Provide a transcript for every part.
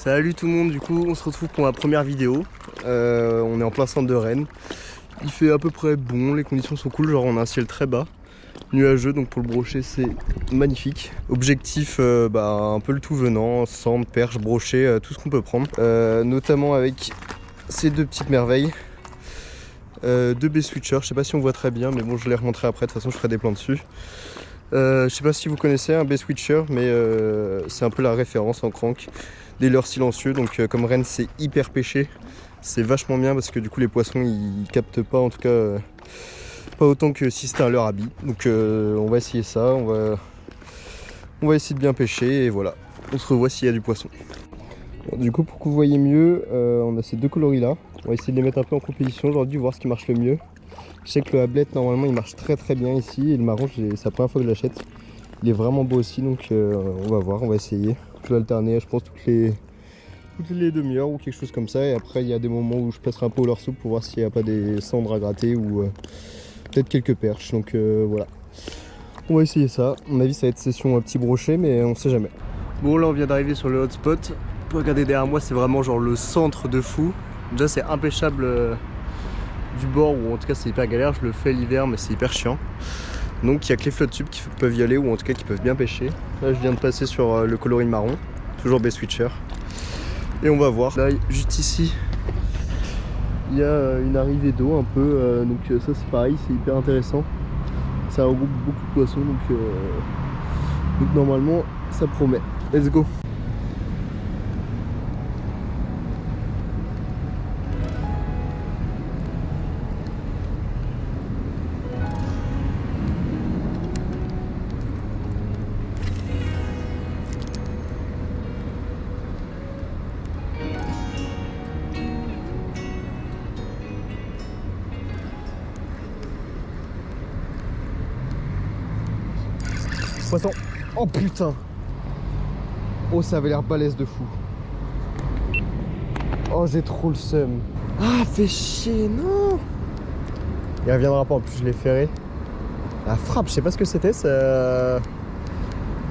Salut tout le monde, du coup on se retrouve pour ma première vidéo. On est en plein centre de Rennes. Il fait à peu près bon, les conditions sont cool, genre on a un ciel très bas, nuageux, donc pour le brochet c'est magnifique. Objectif un peu le tout venant, sande, perche, brochet, tout ce qu'on peut prendre. Notamment avec ces deux petites merveilles. Deux B-switchers, je sais pas si on voit très bien, mais bon je les remontrerai après, de toute façon je ferai des plans dessus. Je sais pas si vous connaissez un B-switcher, mais c'est un peu la référence en crank. Des leurres silencieux, donc comme Rennes c'est hyper pêché, c'est vachement bien parce que du coup les poissons ils captent pas, en tout cas pas autant que si c'était un leurre à billes. Donc on va essayer ça, on va essayer de bien pêcher et voilà, on se revoit s'il y a du poisson. Bon, du coup pour que vous voyez mieux, on a ces deux coloris là, on va essayer de les mettre un peu en compétition aujourd'hui, voir ce qui marche le mieux. Je sais que le hablette normalement il marche très bien ici, et le marron c'est la première fois que je l'achète. Il est vraiment beau aussi, donc on va voir, on va essayer. Je vais alterner, je pense, toutes les demi-heures ou quelque chose comme ça. Et après, il y a des moments où je passerai un peu au leurre soupe pour voir s'il n'y a pas des cendres à gratter ou peut-être quelques perches. Donc voilà, on va essayer ça. À mon avis, ça va être session un petit brochet, mais on sait jamais. Bon, là, on vient d'arriver sur le hotspot. Vous pouvez regarder derrière moi, c'est vraiment genre le centre de fou. Déjà, c'est impêchable du bord, ou en tout cas, c'est hyper galère. Je le fais l'hiver, mais c'est hyper chiant. Donc il n'y a que les flottes tubes qui peuvent y aller, ou en tout cas qui peuvent bien pêcher. Là je viens de passer sur le coloris marron, toujours B-switcher. Et on va voir. Là juste ici, il y a une arrivée d'eau un peu, donc ça c'est pareil, c'est hyper intéressant. Ça regroupe beaucoup de poissons, donc normalement ça promet. Let's go. Poisson. Oh putain. Oh ça avait l'air balèze de fou. Oh j'ai trop le seum. Ah fais chier, non. Il reviendra pas, en plus je l'ai ferré. La frappe, je sais pas ce que c'était, ça...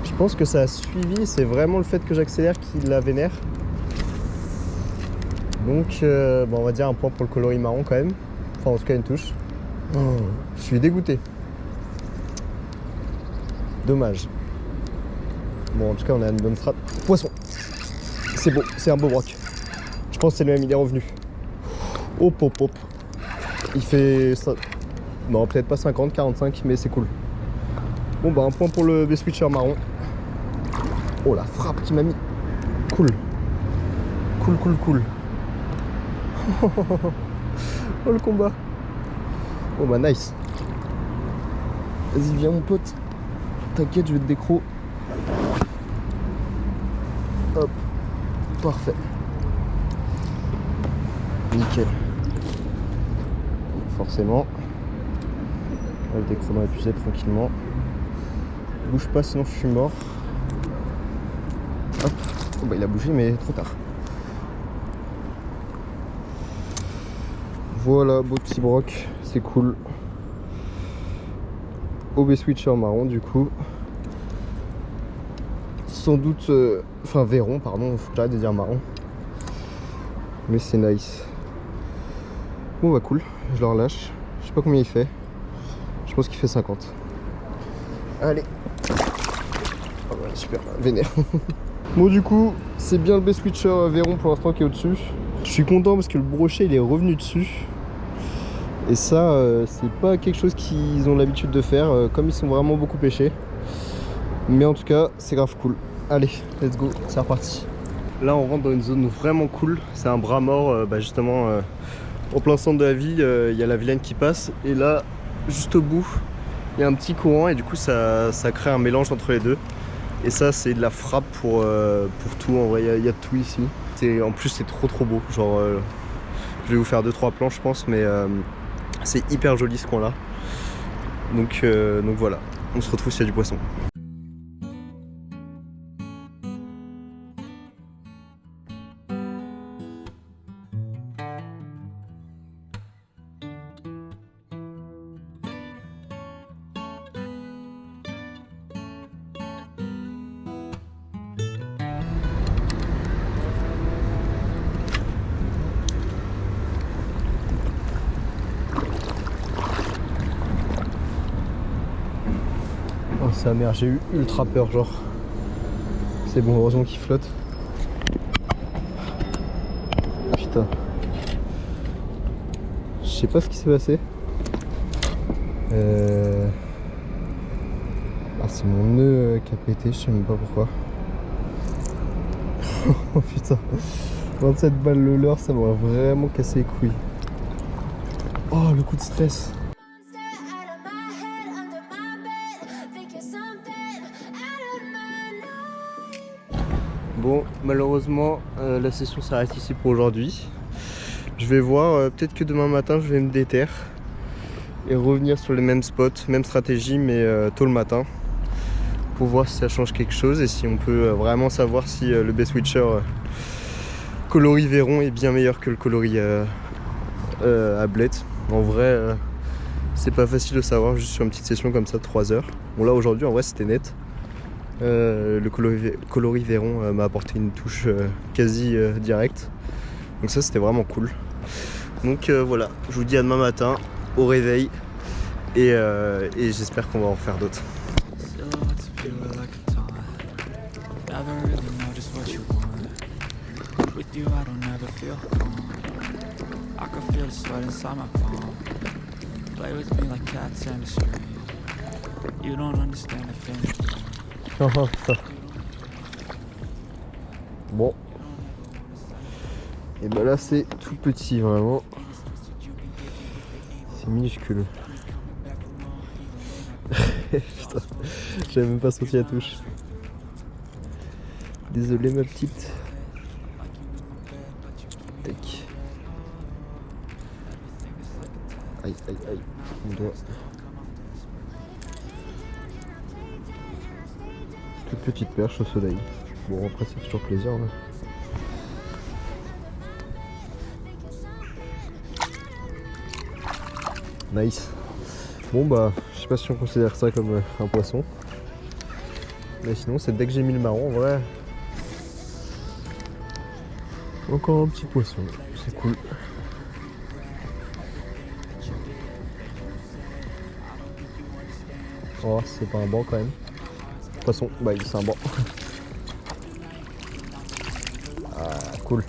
Je pense que ça a suivi, c'est vraiment le fait que j'accélère qui la vénère. Donc bon, on va dire un point pour le coloris marron quand même. Enfin en tout cas une touche. Oh, je suis dégoûté. Dommage. Bon en tout cas on a une bonne frappe. Poisson. C'est beau, c'est un beau broc. Je pense que c'est le même, il est revenu. Hop hop hop. Il fait ça. Non peut-être pas 50, 45 mais c'est cool. Bon bah un point pour le B-switcher marron. Oh la frappe qui m'a mis. Cool. Cool. Oh le combat. Oh bah nice. Vas-y viens mon pote. T'inquiète je vais te décro. Hop. Parfait. Nickel. Forcément. On va le décro dans l'épuisette tranquillement. Bouge pas sinon je suis mort. Hop. Oh bah il a bougé mais trop tard. Voilà, beau petit broc, c'est cool. Au B-switcher marron du coup. Sans doute, enfin Véron pardon, faut que j'arrête de dire marron. Mais c'est nice. Bon bah cool, je le relâche. Je sais pas combien il fait. Je pense qu'il fait 50. Allez. Oh bah, super, vénère. Bon du coup, c'est bien le B-switcher Véron pour l'instant qui est au-dessus. Je suis content parce que le brochet il est revenu dessus. Et ça, c'est pas quelque chose qu'ils ont l'habitude de faire, comme ils sont vraiment beaucoup pêchés. Mais en tout cas, c'est grave cool. Allez, let's go, c'est reparti. Là, on rentre dans une zone vraiment cool. C'est un bras mort, justement, au plein centre de la ville, il y a la Vilaine qui passe. Et là, juste au bout, il y a un petit courant et du coup, ça crée un mélange entre les deux. Et ça, c'est de la frappe pour tout. En vrai, il y a de tout ici. En plus, c'est trop beau. Genre, je vais vous faire 2-3 plans, je pense, mais c'est hyper joli ce coin-là. Donc voilà, on se retrouve s'il y a du poisson. sa mère, j'ai eu ultra peur, genre. C'est bon, heureusement qu'il flotte. Putain. Je sais pas ce qui s'est passé. Ah, c'est mon nœud qui a pété, je sais même pas pourquoi. Oh putain. 27 balles le leurre, ça m'a vraiment cassé les couilles. Oh, le coup de stress. Bon, malheureusement, la session s'arrête ici pour aujourd'hui. Je vais voir, peut-être que demain matin, je vais me déterre et revenir sur les mêmes spots, même stratégie, mais tôt le matin, pour voir si ça change quelque chose et si on peut vraiment savoir si le B-Switcher coloris Veyron est bien meilleur que le coloris Ablette. En vrai, c'est pas facile de savoir juste sur une petite session comme ça de 3 heures. Bon, là aujourd'hui, en vrai, c'était net. Le coloris Veyron m'a apporté une touche quasi directe, donc ça c'était vraiment cool. Donc voilà, je vous dis à demain matin au réveil et j'espère qu'on va en refaire d'autres. Bon, et ben là c'est tout petit vraiment, c'est minuscule. Putain, j'avais même pas senti la touche. Désolé ma petite. Tac. Aïe aïe aïe, mon doigt. Toute petite perche au soleil. Bon, après c'est toujours plaisir là. Nice. Bon bah, je sais pas si on considère ça comme un poisson. Mais sinon c'est dès que j'ai mis le marron, en vrai. Encore un petit poisson, c'est cool. Oh, c'est pas un banc quand même. Poisson, bah c'est un banc. Ah, cool.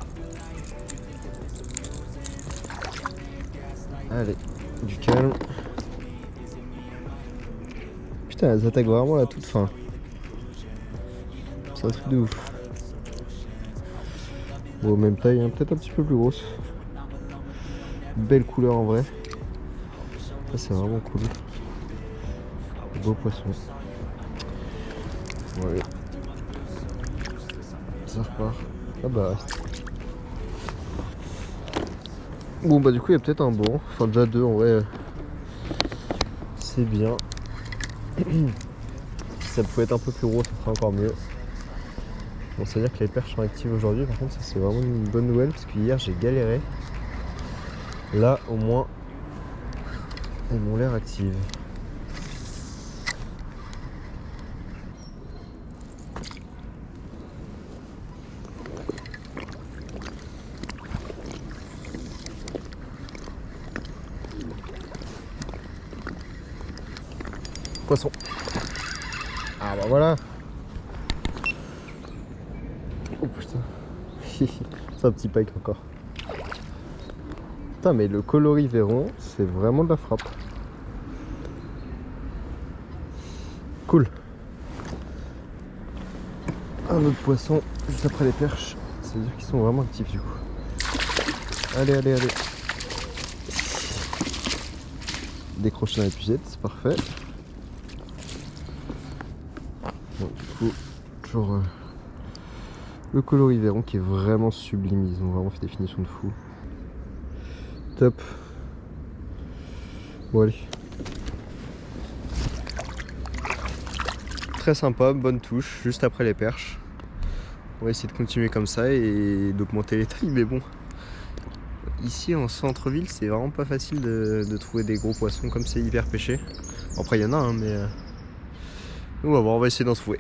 Allez, du calme. Putain, elles attaquent vraiment à la toute fin. C'est un truc de ouf. Bon, même taille, hein, peut-être un petit peu plus grosse. Belle couleur en vrai. Ça, c'est vraiment cool. Beau poisson. Ouais. Ça repart. Ah bah. Bon bah du coup il y a peut-être un bon. Enfin déjà deux en vrai. C'est bien. Si ça pouvait être un peu plus gros, ça serait encore mieux. Bon, ça veut dire que les perches sont actives aujourd'hui. Par contre ça c'est vraiment une bonne nouvelle parce que hier j'ai galéré. Là au moins elles m'ont l'air actives. Poisson. Ah bah voilà. Oh putain. C'est un petit pike encore. Putain mais le coloris Veyron c'est vraiment de la frappe. Cool. Un autre poisson juste après les perches. Ça veut dire qu'ils sont vraiment actifs du coup. Allez allez allez. Décrocher dans l'épuisette, c'est parfait. Bon, du coup, toujours le coloris Veyron qui est vraiment sublime. Ils ont vraiment fait des finitions de fou. Top. Bon allez. Très sympa, bonne touche, juste après les perches. On va essayer de continuer comme ça et d'augmenter les tailles, mais bon. Ici en centre-ville, c'est vraiment pas facile de trouver des gros poissons comme c'est hyper pêché. Après il y en a, hein, mais on va voir, on va essayer d'en trouver.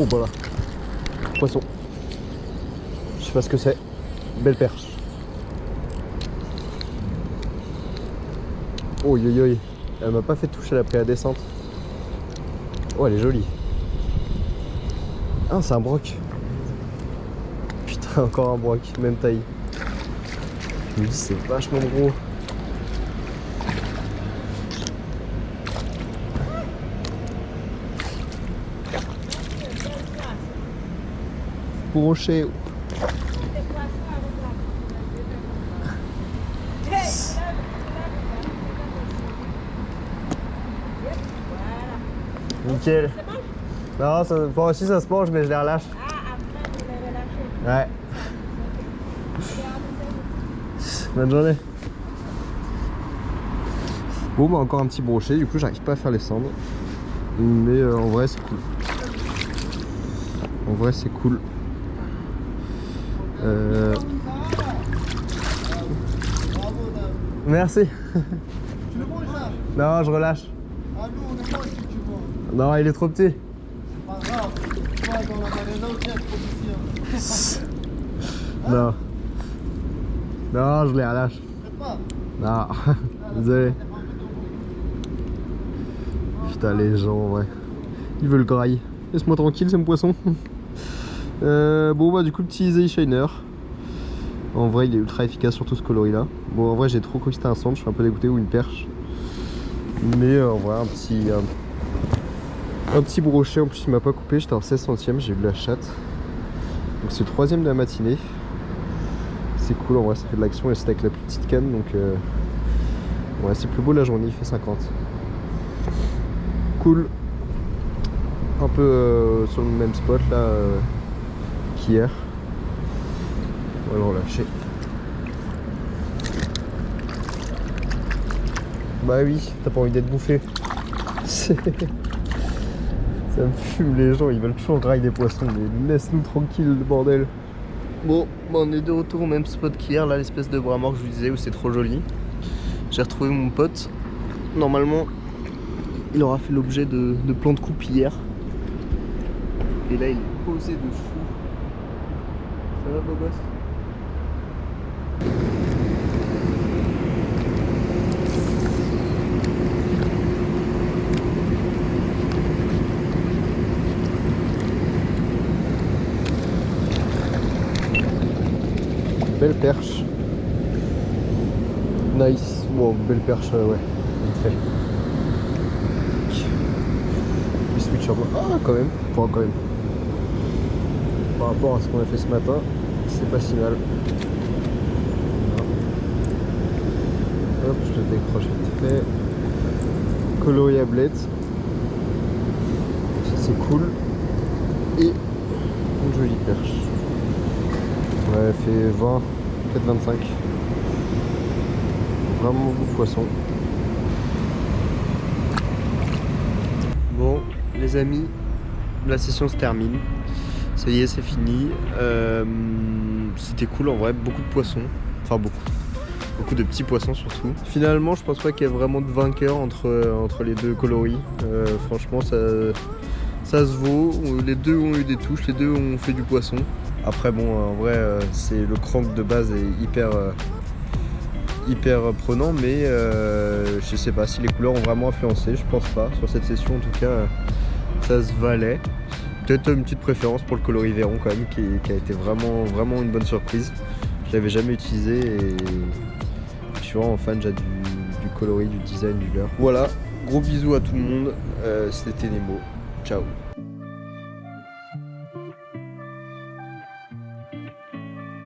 Oh bah là. Poisson. Je sais pas ce que c'est. Belle perche. Oh yo yo. Elle m'a pas fait toucher, elle a pris la descente. Oh elle est jolie. Ah c'est un broc. Putain encore un broc, même taille. Je me dis c'est vachement gros. Brochet. Nickel. Non, ça, bon aussi ça se mange mais je les relâche. Ah, après vous les relâchez. Ouais. Bonne journée. Bon bah encore un petit brochet, du coup j'arrive pas à faire les cendres. Mais en vrai c'est cool. En vrai c'est cool. Merci. Tu le manges ça? Non je relâche. Ah nous on le mange si tu veux. Non il est trop petit. C'est pas grave. Tu vas dans la marina aussi avec production. Non. Non je les relâche. Faites pas. Non. Désolé. Putain les gens ouais. Ils veulent graille. Laisse-moi tranquille c'est mon poisson. Bon bah du coup petit Easy Shiner. En vrai il est ultra efficace surtout ce coloris là. Bon en vrai j'ai trop cru que c'était un centre, je suis un peu dégoûté, ou une perche. Mais en vrai un petit brochet, en plus il m'a pas coupé, j'étais en 16 centièmes, j'ai eu de la chatte. Donc c'est le troisième de la matinée. C'est cool en vrai, ça fait de l'action et c'est avec la plus petite canne donc ouais c'est plus beau la journée, il fait 50. Cool. Un peu sur le même spot là qu'hier. On va le relâcher. Bah oui, t'as pas envie d'être bouffé. Ça me fume les gens, ils veulent toujours grailler des poissons, mais laisse-nous tranquille le bordel. Bon, bah on est de retour au même spot qu'hier, là l'espèce de bras mort que je vous disais où c'est trop joli. J'ai retrouvé mon pote. Normalement, il aura fait l'objet de plans de coupe hier. Et là il est posé de fou. Ça va beau gosse? Belle perche. Nice. Bon, belle perche, ouais. Vite fait. Il switch en bas. Ah, quand même. Enfin, quand même. Par rapport à ce qu'on a fait ce matin, c'est pas si mal. Hop, je te décroche vite fait. Coloris à blette. Ça, c'est cool. Et une jolie perche. Ouais, elle fait 20, peut-être 25. Vraiment beaucoup de poissons. Bon, les amis, la session se termine. Ça y est, c'est fini. C'était cool en vrai, beaucoup de poissons. Enfin, beaucoup de petits poissons surtout. Finalement, je pense pas qu'il y ait vraiment de vainqueur entre les deux coloris. Franchement, ça se vaut. Les deux ont eu des touches, les deux ont fait du poisson. Après bon en vrai c'est le crank de base est hyper prenant mais je sais pas si les couleurs ont vraiment influencé, je pense pas. Sur cette session en tout cas ça se valait. Peut-être une petite préférence pour le coloris Véron quand même qui a été vraiment une bonne surprise. Je l'avais jamais utilisé et je suis vraiment fan déjà du coloris, du design, du leurre. Voilà, gros bisous à tout le monde, c'était Nemo, ciao.